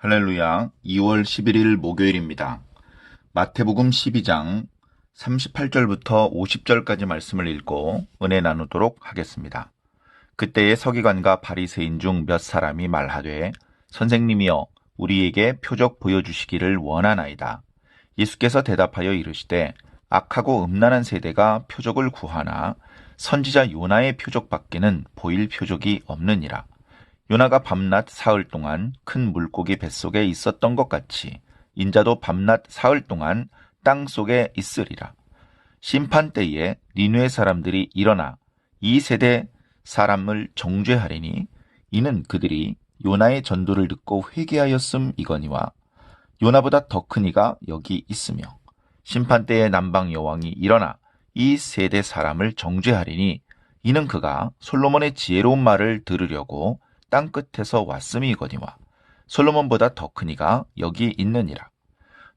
할렐루야, 2월 11일 목요일입니다. 마태복음 12장 38절부터 50절까지 말씀을 읽고 은혜 나누도록 하겠습니다. 그때의 서기관과 바리새인 중 몇 사람이 말하되 선생님이여 우리에게 표적 보여주시기를 원하나이다. 예수께서 대답하여 이르시되 악하고 음란한 세대가 표적을 구하나 선지자 요나의 표적밖에는 보일 표적이 없느니라. 요나가 밤낮 사흘 동안 큰 물고기 뱃속에 있었던 것 같이 인자도 밤낮 사흘 동안 땅 속에 있으리라. 심판 때에 니느웨 사람들이 일어나 이 세대 사람을 정죄하리니 이는 그들이 요나의 전도를 듣고 회개하였음이거니와 요나보다 더 큰 이가 여기 있으며 심판 때에 남방 여왕이 일어나 이 세대 사람을 정죄하리니 이는 그가 솔로몬의 지혜로운 말을 들으려고 땅 끝에서 왔음이거니와 솔로몬보다 더 큰 이가 여기 있느니라.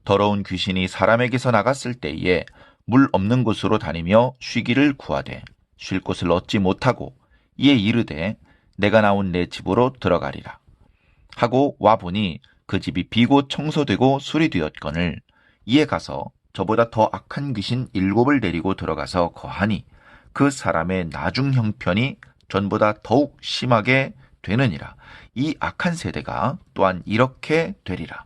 더러운 귀신이 사람에게서 나갔을 때에 물 없는 곳으로 다니며 쉬기를 구하되 쉴 곳을 얻지 못하고 이에 이르되 내가 나온 내 집으로 들어가리라 하고 와보니 그 집이 비고 청소되고 수리되었거늘 이에 가서 저보다 더 악한 귀신 7을 데리고 들어가서 거하니 그 사람의 나중 형편이 전보다 더욱 심하게 되느니라. 이 악한 세대가 또한 이렇게 되리라.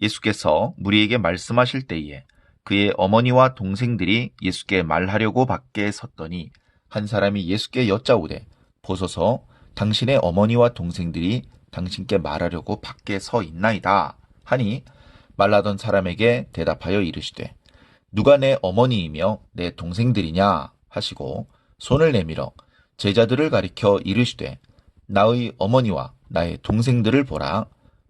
예수께서 무리에게 말씀하실 때에 그의 어머니와 동생들이 예수께 말하려고 밖에 섰더니 한 사람이 예수께 여짜오되 보소서 당신의 어머니와 동생들이 당신께 말하려고 밖에 서 있나이다 하니 말하던 사람에게 대답하여 이르시되 누가 내 어머니이며 내 동생들이냐 하시고 손을 내밀어 제자들을 가리켜 이르시되 나의 어머니와 나의 동생들을 보라.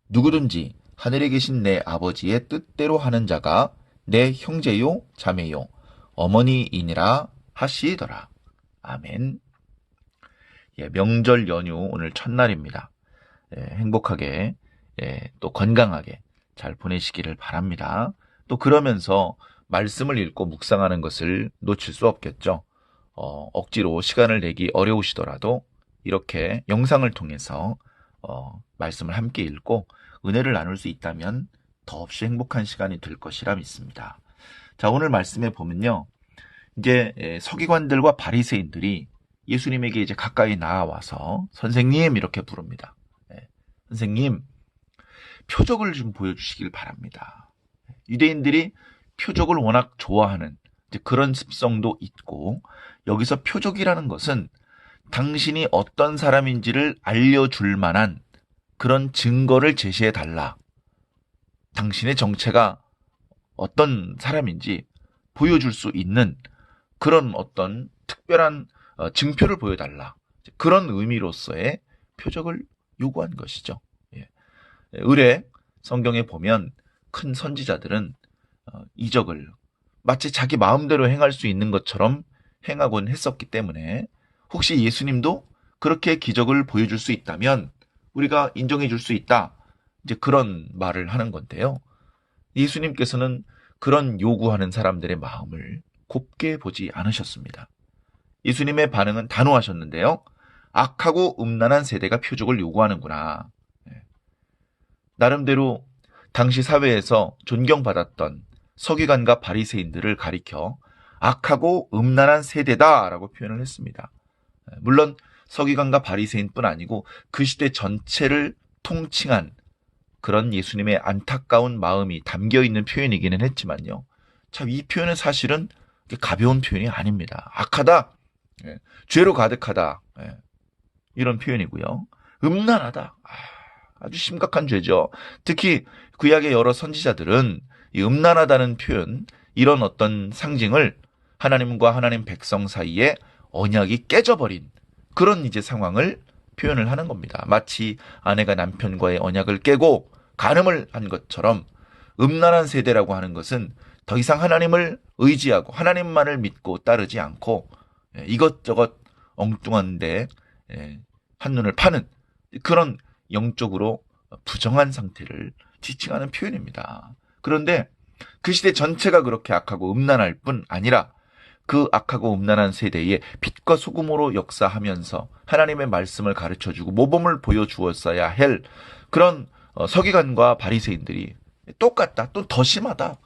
누구든지 하늘에 계신 내 아버지의 뜻대로 하는 자가 내 형제요 자매요 어머니이니라 하시더라. 아멘. 명절 연휴 오늘 첫날입니다. 행복하게 또 건강하게 잘 보내시기를 바랍니다. 또 그러면서 말씀을 읽고 묵상하는 것을 놓칠 수 없겠죠. 억지로 시간을 내기 어려우시더라도 이렇게 영상을 통해서 말씀을 함께 읽고 은혜를 나눌 수 있다면 더없이 행복한 시간이 될 것이라 믿습니다. 자, 오늘 말씀에 보면요. 이제 서기관들과 바리새인들이 예수님에게 이제 가까이 나와서 선생님 이렇게 부릅니다. 선생님, 표적을 좀 보여주시길 바랍니다. 유대인들이 표적을 워낙 좋아하는 그런 습성도 있고 여기서 표적이라는 것은 당신이 어떤 사람인지를 알려줄 만한 그런 증거를 제시해달라. 당신의 정체가 어떤 사람인지 보여줄 수 있는 그런 어떤 특별한 증표를 보여달라. 그런 의미로서의 표적을 요구한 것이죠. 의례 성경에 보면 큰 선지자들은 이적을 마치 자기 마음대로 행할 수 있는 것처럼 행하곤 했었기 때문에 혹시 예수님도 그렇게 기적을 보여줄 수 있다면 우리가 인정해 줄 수 있다. 이제 그런 말을 하는 건데요. 예수님께서는 그런 요구하는 사람들의 마음을 곱게 보지 않으셨습니다. 예수님의 반응은 단호하셨는데요. 악하고 음란한 세대가 표적을 요구하는구나. 나름대로 당시 사회에서 존경받았던 서기관과 바리새인들을 가리켜 악하고 음란한 세대다라고 표현을 했습니다. 물론 서기관과 바리새인뿐 아니고 그 시대 전체를 통칭한 그런 예수님의 안타까운 마음이 담겨있는 표현이기는 했지만요. 참 이 표현은 사실은 가벼운 표현이 아닙니다. 악하다, 죄로 가득하다, 이런 표현이고요. 음란하다, 아주 심각한 죄죠. 특히 구약의 여러 선지자들은 이 음란하다는 표현, 이런 어떤 상징을 하나님과 하나님 백성 사이에 언약이 깨져버린 그런 이제 상황을 표현을 하는 겁니다. 마치 아내가 남편과의 언약을 깨고 간음을 한 것처럼 음란한 세대라고 하는 것은 더 이상 하나님을 의지하고 하나님만을 믿고 따르지 않고 이것저것 엉뚱한데 한눈을 파는 그런 영적으로 부정한 상태를 지칭하는 표현입니다. 그런데 그 시대 전체가 그렇게 악하고 음란할 뿐 아니라 그 악하고 음란한 세대에 빛과 소금으로 역사하면서 하나님의 말씀을 가르쳐주고 모범을 보여주었어야 할 그런 서기관과 바리새인들이 똑같다, 또 더 심하다.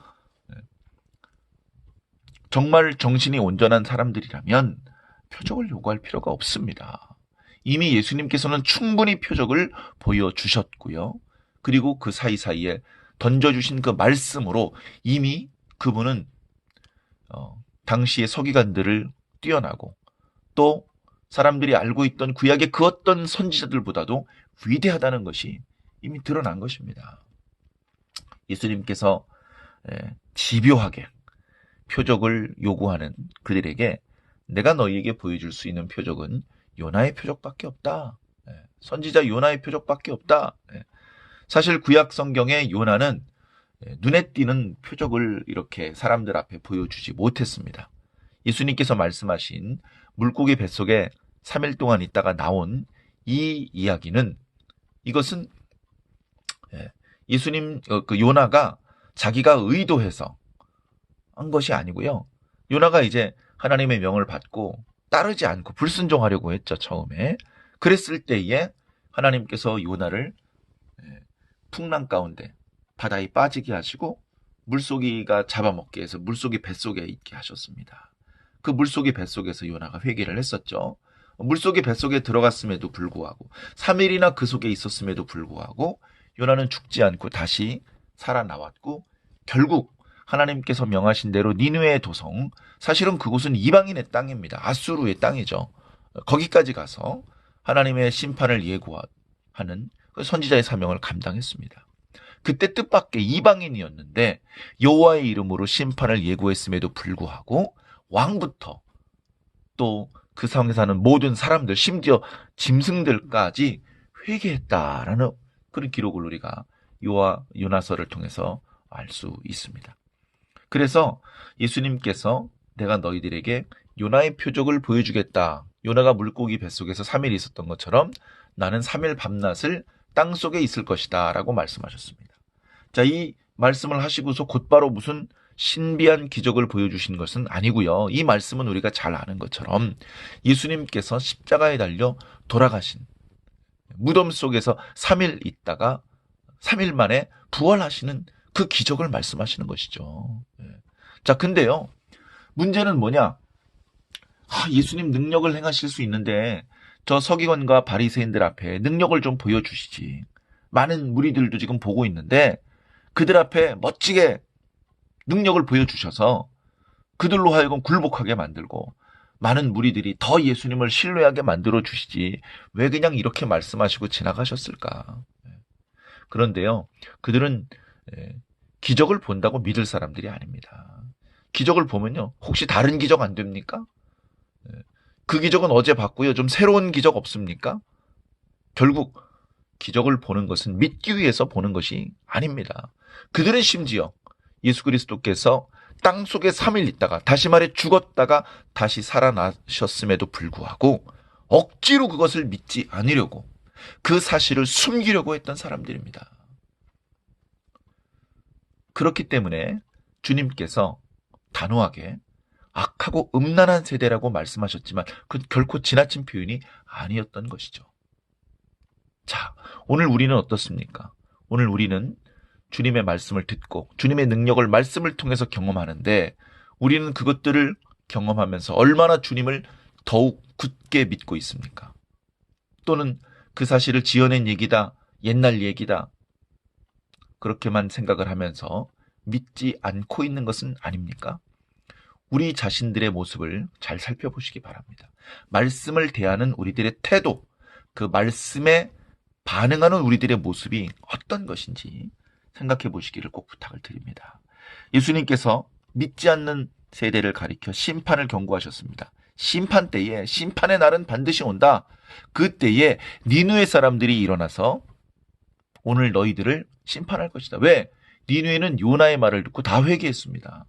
정말 정신이 온전한 사람들이라면 표적을 요구할 필요가 없습니다. 이미 예수님께서는 충분히 표적을 보여주셨고요. 그리고 그 사이사이에 던져주신 그 말씀으로 이미 그분은 당시의 서기관들을 뛰어나고 또 사람들이 알고 있던 구약의 그 어떤 선지자들보다도 위대하다는 것이 이미 드러난 것입니다. 예수님께서 집요하게 표적을 요구하는 그들에게 내가 너희에게 보여줄 수 있는 표적은 요나의 표적밖에 없다. 선지자 요나의 표적밖에 없다. 사실 구약 성경의 요나는 눈에 띄는 표적을 이렇게 사람들 앞에 보여주지 못했습니다. 예수님께서 말씀하신 물고기 뱃속에 3일 동안 있다가 나온 이 이야기는 이것은 예수님 그 요나가 자기가 의도해서 한 것이 아니고요. 요나가 이제 하나님의 명을 받고 따르지 않고 불순종하려고 했죠, 처음에. 그랬을 때에 하나님께서 요나를 풍랑 가운데 바다에 빠지게 하시고 물고기가 잡아먹게 해서 물고기 뱃속에 있게 하셨습니다. 그 물고기 뱃속에서 요나가 회개를 했었죠. 물고기 뱃속에 들어갔음에도 불구하고 3일이나 그 속에 있었음에도 불구하고 요나는 죽지 않고 다시 살아나왔고 결국 하나님께서 명하신 대로 니느웨의 도성, 사실은 그곳은 이방인의 땅입니다. 아수르의 땅이죠. 거기까지 가서 하나님의 심판을 예고하는 그 선지자의 사명을 감당했습니다. 그때 뜻밖의 이방인이었는데 여호와의 이름으로 심판을 예고했음에도 불구하고 왕부터 또 그 성에 사는 모든 사람들, 심지어 짐승들까지 회개했다라는 그런 기록을 우리가 요나서를 통해서 알 수 있습니다. 그래서 예수님께서 내가 너희들에게 요나의 표적을 보여주겠다. 요나가 물고기 뱃속에서 3일 있었던 것처럼 나는 3일 밤낮을 땅속에 있을 것이다 라고 말씀하셨습니다. 자, 이 말씀을 하시고서 곧바로 무슨 신비한 기적을 보여주신 것은 아니고요. 이 말씀은 우리가 잘 아는 것처럼 예수님께서 십자가에 달려 돌아가신 무덤 속에서 3일 있다가 3일 만에 부활하시는 그 기적을 말씀하시는 것이죠. 자, 근데요. 문제는 뭐냐? 예수님 능력을 행하실 수 있는데 저 서기관과 바리새인들 앞에 능력을 좀 보여주시지. 많은 무리들도 지금 보고 있는데 그들 앞에 멋지게 능력을 보여주셔서 그들로 하여금 굴복하게 만들고 많은 무리들이 더 예수님을 신뢰하게 만들어 주시지 왜 그냥 이렇게 말씀하시고 지나가셨을까? 그런데요. 그들은 기적을 본다고 믿을 사람들이 아닙니다. 기적을 보면요. 혹시 다른 기적 안 됩니까? 그 기적은 어제 봤고요. 좀 새로운 기적 없습니까? 결국 기적을 보는 것은 믿기 위해서 보는 것이 아닙니다. 그들은 심지어 예수 그리스도께서 땅 속에 3일 있다가 다시 말해 죽었다가 다시 살아나셨음에도 불구하고 억지로 그것을 믿지 않으려고 그 사실을 숨기려고 했던 사람들입니다. 그렇기 때문에 주님께서 단호하게 악하고 음란한 세대라고 말씀하셨지만 그 결코 지나친 표현이 아니었던 것이죠. 자, 오늘 우리는 어떻습니까? 오늘 우리는 주님의 말씀을 듣고 주님의 능력을 말씀을 통해서 경험하는데 우리는 그것들을 경험하면서 얼마나 주님을 더욱 굳게 믿고 있습니까? 또는 그 사실을 지어낸 얘기다, 옛날 얘기다 그렇게만 생각을 하면서 믿지 않고 있는 것은 아닙니까? 우리 자신들의 모습을 잘 살펴보시기 바랍니다. 말씀을 대하는 우리들의 태도, 그 말씀에 반응하는 우리들의 모습이 어떤 것인지 생각해 보시기를 꼭 부탁을 드립니다. 예수님께서 믿지 않는 세대를 가리켜 심판을 경고하셨습니다. 심판 때에 심판의 날은 반드시 온다. 그때에 니느웨 사람들이 일어나서 오늘 너희들을 심판할 것이다. 왜? 니느웨는 요나의 말을 듣고 다 회개했습니다.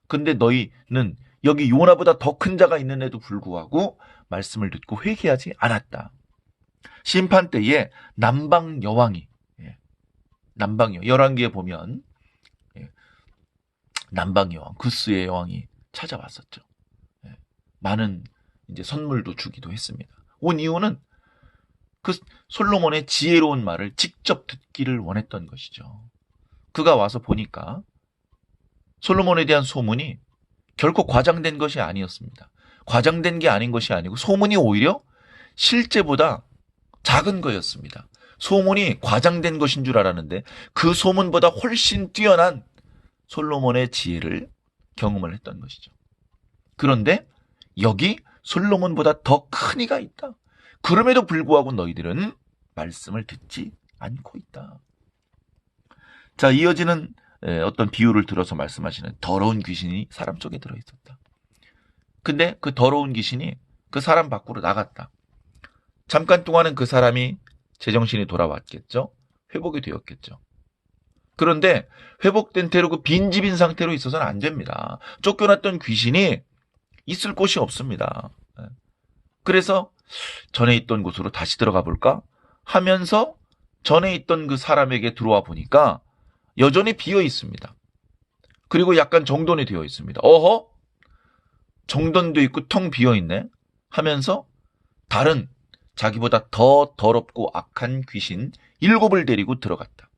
근데 너희는 여기 요나보다 더 큰 자가 있는데도 불구하고 말씀을 듣고 회개하지 않았다. 심판 때에 남방 여왕이 남방 열왕기에 보면 남방 여왕 구스의 여왕이 찾아왔었죠. 많은 이제 선물도 주기도 했습니다. 온 이유는 그 솔로몬의 지혜로운 말을 직접 듣기를 원했던 것이죠. 그가 와서 보니까 솔로몬에 대한 소문이 결코 과장된 것이 아니었습니다. 과장된 게 아닌 것이 아니고 소문이 오히려 실제보다 작은 거였습니다. 소문이 과장된 것인 줄 알았는데 그 소문보다 훨씬 뛰어난 솔로몬의 지혜를 경험을 했던 것이죠. 그런데 여기 솔로몬보다 더 큰 이가 있다. 그럼에도 불구하고 너희들은 말씀을 듣지 않고 있다. 자, 이어지는 어떤 비유를 들어서 말씀하시는 더러운 귀신이 사람 속에 들어있었다. 근데 그 더러운 귀신이 그 사람 밖으로 나갔다. 잠깐 동안은 그 사람이 제정신이 돌아왔겠죠. 회복이 되었겠죠. 그런데 회복된 태로 그 빈집인 상태로 있어서는 안 됩니다. 쫓겨났던 귀신이 있을 곳이 없습니다. 그래서 전에 있던 곳으로 다시 들어가 볼까 하면서 전에 있던 그 사람에게 들어와 보니까 여전히 비어 있습니다. 그리고 약간 정돈이 되어 있습니다. 어허? 정돈도 있고 텅 비어 있네 하면서 다른 자기보다 더 더럽고 악한 귀신 7을 데리고 들어갔다.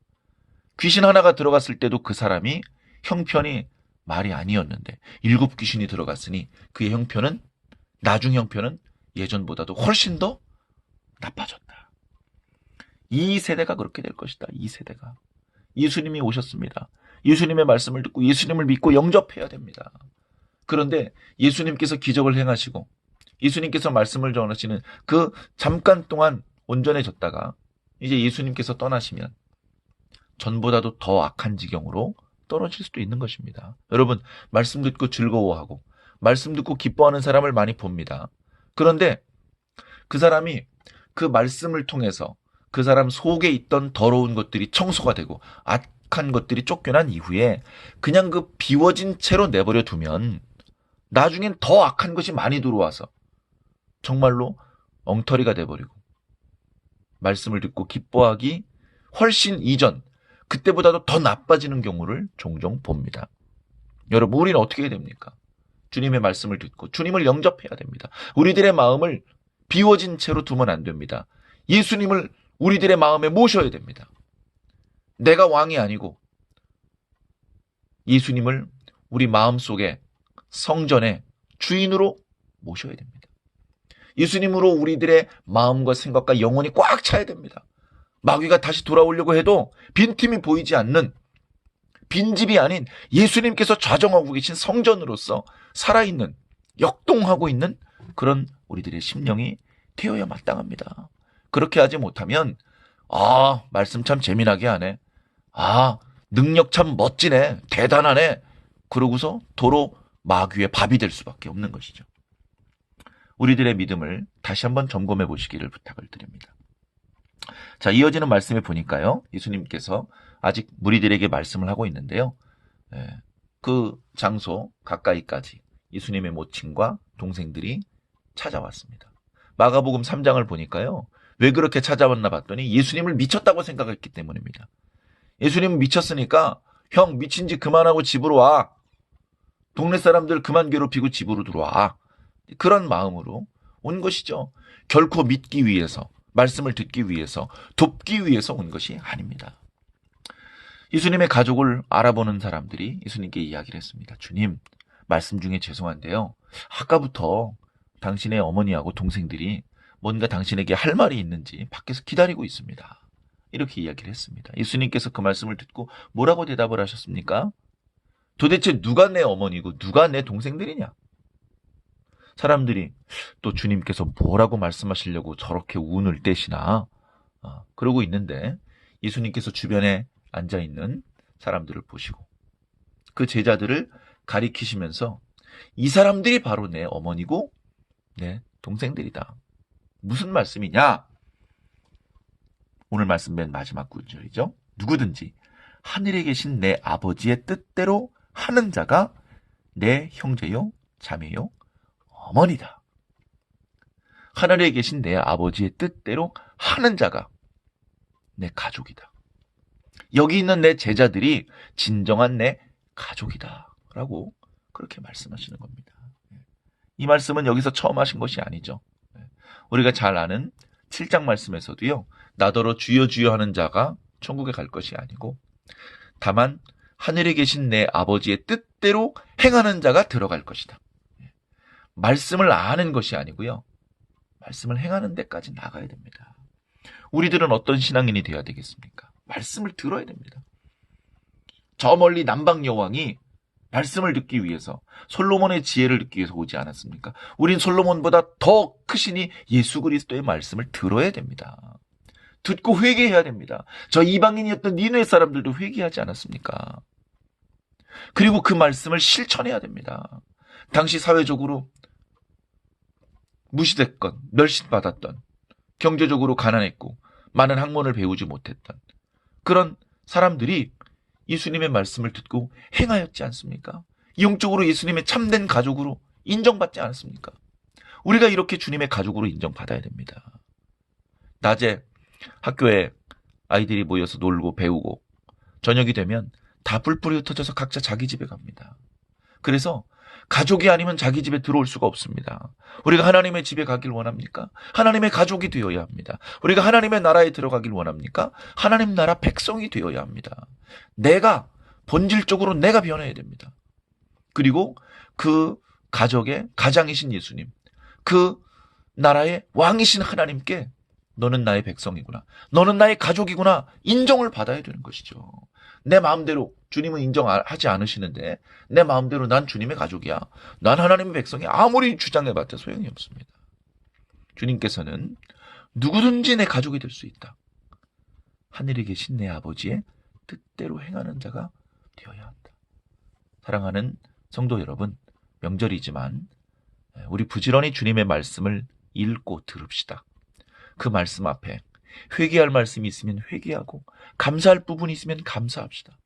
귀신 하나가 들어갔을 때도 그 사람이 형편이 말이 아니었는데 7 귀신이 들어갔으니 그의 형편은 나중 형편은 예전보다도 훨씬 더 나빠졌다. 이 세대가 그렇게 될 것이다. 이 세대가. 예수님이 오셨습니다. 예수님의 말씀을 듣고 예수님을 믿고 영접해야 됩니다. 그런데 예수님께서 기적을 행하시고 예수님께서 말씀을 전하시는 그 잠깐 동안 온전해졌다가 이제 예수님께서 떠나시면 전보다도 더 악한 지경으로 떨어질 수도 있는 것입니다. 여러분, 말씀 듣고 즐거워하고 말씀 듣고 기뻐하는 사람을 많이 봅니다. 그런데 그 사람이 그 말씀을 통해서 그 사람 속에 있던 더러운 것들이 청소가 되고 악한 것들이 쫓겨난 이후에 그냥 그 비워진 채로 내버려 두면 나중엔 더 악한 것이 많이 들어와서 정말로 엉터리가 돼버리고 말씀을 듣고 기뻐하기 훨씬 이전 그때보다도 더 나빠지는 경우를 종종 봅니다. 여러분, 우리는 어떻게 해야 됩니까? 주님의 말씀을 듣고 주님을 영접해야 됩니다. 우리들의 마음을 비워진 채로 두면 안 됩니다. 예수님을 우리들의 마음에 모셔야 됩니다. 내가 왕이 아니고 예수님을 우리 마음속에 성전의 주인으로 모셔야 됩니다. 예수님으로 우리들의 마음과 생각과 영혼이 꽉 차야 됩니다. 마귀가 다시 돌아오려고 해도 빈틈이 보이지 않는 빈집이 아닌 예수님께서 좌정하고 계신 성전으로서 살아있는 역동하고 있는 그런 우리들의 심령이 되어야 마땅합니다. 그렇게 하지 못하면 말씀 참 재미나게 하네. 능력 참 멋지네. 대단하네. 그러고서 도로 마귀의 밥이 될 수밖에 없는 것이죠. 우리들의 믿음을 다시 한번 점검해 보시기를 부탁을 드립니다. 자, 이어지는 말씀에 보니까요. 예수님께서 아직 무리들에게 말씀을 하고 있는데요. 그 장소 가까이까지 예수님의 모친과 동생들이 찾아왔습니다. 마가복음 3장을 보니까요. 왜 그렇게 찾아왔나 봤더니 예수님을 미쳤다고 생각했기 때문입니다. 예수님은 미쳤으니까 형 미친 짓 그만하고 집으로 와. 동네 사람들 그만 괴롭히고 집으로 들어와. 그런 마음으로 온 것이죠. 결코 믿기 위해서, 말씀을 듣기 위해서, 돕기 위해서 온 것이 아닙니다. 예수님의 가족을 알아보는 사람들이 예수님께 이야기를 했습니다. 주님, 말씀 중에 죄송한데요. 아까부터 당신의 어머니하고 동생들이 뭔가 당신에게 할 말이 있는지 밖에서 기다리고 있습니다. 이렇게 이야기를 했습니다. 예수님께서 그 말씀을 듣고 뭐라고 대답을 하셨습니까? 도대체 누가 내 어머니고 누가 내 동생들이냐? 사람들이 또 주님께서 뭐라고 말씀하시려고 저렇게 운을 떼시나 그러고 있는데 예수님께서 주변에 앉아있는 사람들을 보시고 그 제자들을 가리키시면서 이 사람들이 바로 내 어머니고 내 동생들이다. 무슨 말씀이냐? 오늘 말씀 맨 마지막 구절이죠. 누구든지 하늘에 계신 내 아버지의 뜻대로 하는 자가 내 형제요, 자매요, 어머니다. 하늘에 계신 내 아버지의 뜻대로 하는 자가 내 가족이다. 여기 있는 내 제자들이 진정한 내 가족이다. 라고 그렇게 말씀하시는 겁니다. 이 말씀은 여기서 처음 하신 것이 아니죠. 우리가 잘 아는 7장 말씀에서도요. 나더러 주여 주여 하는 자가 천국에 갈 것이 아니고 다만 하늘에 계신 내 아버지의 뜻대로 행하는 자가 들어갈 것이다. 말씀을 아는 것이 아니고요. 말씀을 행하는 데까지 나가야 됩니다. 우리들은 어떤 신앙인이 되어야 되겠습니까? 말씀을 들어야 됩니다. 저 멀리 남방 여왕이 말씀을 듣기 위해서 솔로몬의 지혜를 듣기 위해서 오지 않았습니까? 우린 솔로몬보다 더 크시니 예수 그리스도의 말씀을 들어야 됩니다. 듣고 회개해야 됩니다. 저 이방인이었던 니네 사람들도 회개하지 않았습니까? 그리고 그 말씀을 실천해야 됩니다. 당시 사회적으로 무시됐건 멸시받았던, 경제적으로 가난했고 많은 학문을 배우지 못했던 그런 사람들이 예수님의 말씀을 듣고 행하였지 않습니까? 영적으로 예수님의 참된 가족으로 인정받지 않았습니까? 우리가 이렇게 주님의 가족으로 인정받아야 됩니다. 낮에 학교에 아이들이 모여서 놀고 배우고 저녁이 되면 다 뿔뿔이 흩어져서 각자 자기 집에 갑니다. 그래서 가족이 아니면 자기 집에 들어올 수가 없습니다. 우리가 하나님의 집에 가길 원합니까? 하나님의 가족이 되어야 합니다. 우리가 하나님의 나라에 들어가길 원합니까? 하나님 나라 백성이 되어야 합니다. 내가 본질적으로 내가 변해야 됩니다. 그리고 그 가족의 가장이신 예수님, 그 나라의 왕이신 하나님께 너는 나의 백성이구나, 너는 나의 가족이구나 인정을 받아야 되는 것이죠. 내 마음대로 주님은 인정하지 않으시는데 내 마음대로 난 주님의 가족이야, 난 하나님의 백성이 아무리 주장해봤자 소용이 없습니다. 주님께서는 누구든지 내 가족이 될 수 있다. 하늘에 계신 내 아버지의 뜻대로 행하는 자가 되어야 한다. 사랑하는 성도 여러분, 명절이지만 우리 부지런히 주님의 말씀을 읽고 들읍시다. 그 말씀 앞에 회개할 말씀이 있으면 회개하고 감사할 부분이 있으면 감사합시다.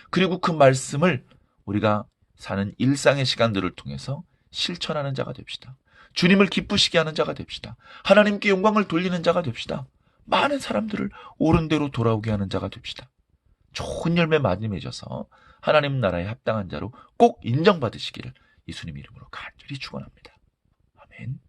그리고 그 말씀을 우리가 사는 일상의 시간들을 통해서 실천하는 자가 됩시다. 주님을 기쁘시게 하는 자가 됩시다. 하나님께 영광을 돌리는 자가 됩시다. 많은 사람들을 옳은 대로 돌아오게 하는 자가 됩시다. 좋은 열매 많이 맺어서 하나님 나라에 합당한 자로 꼭 인정받으시기를 예수님 이름으로 간절히 축원합니다. 아멘.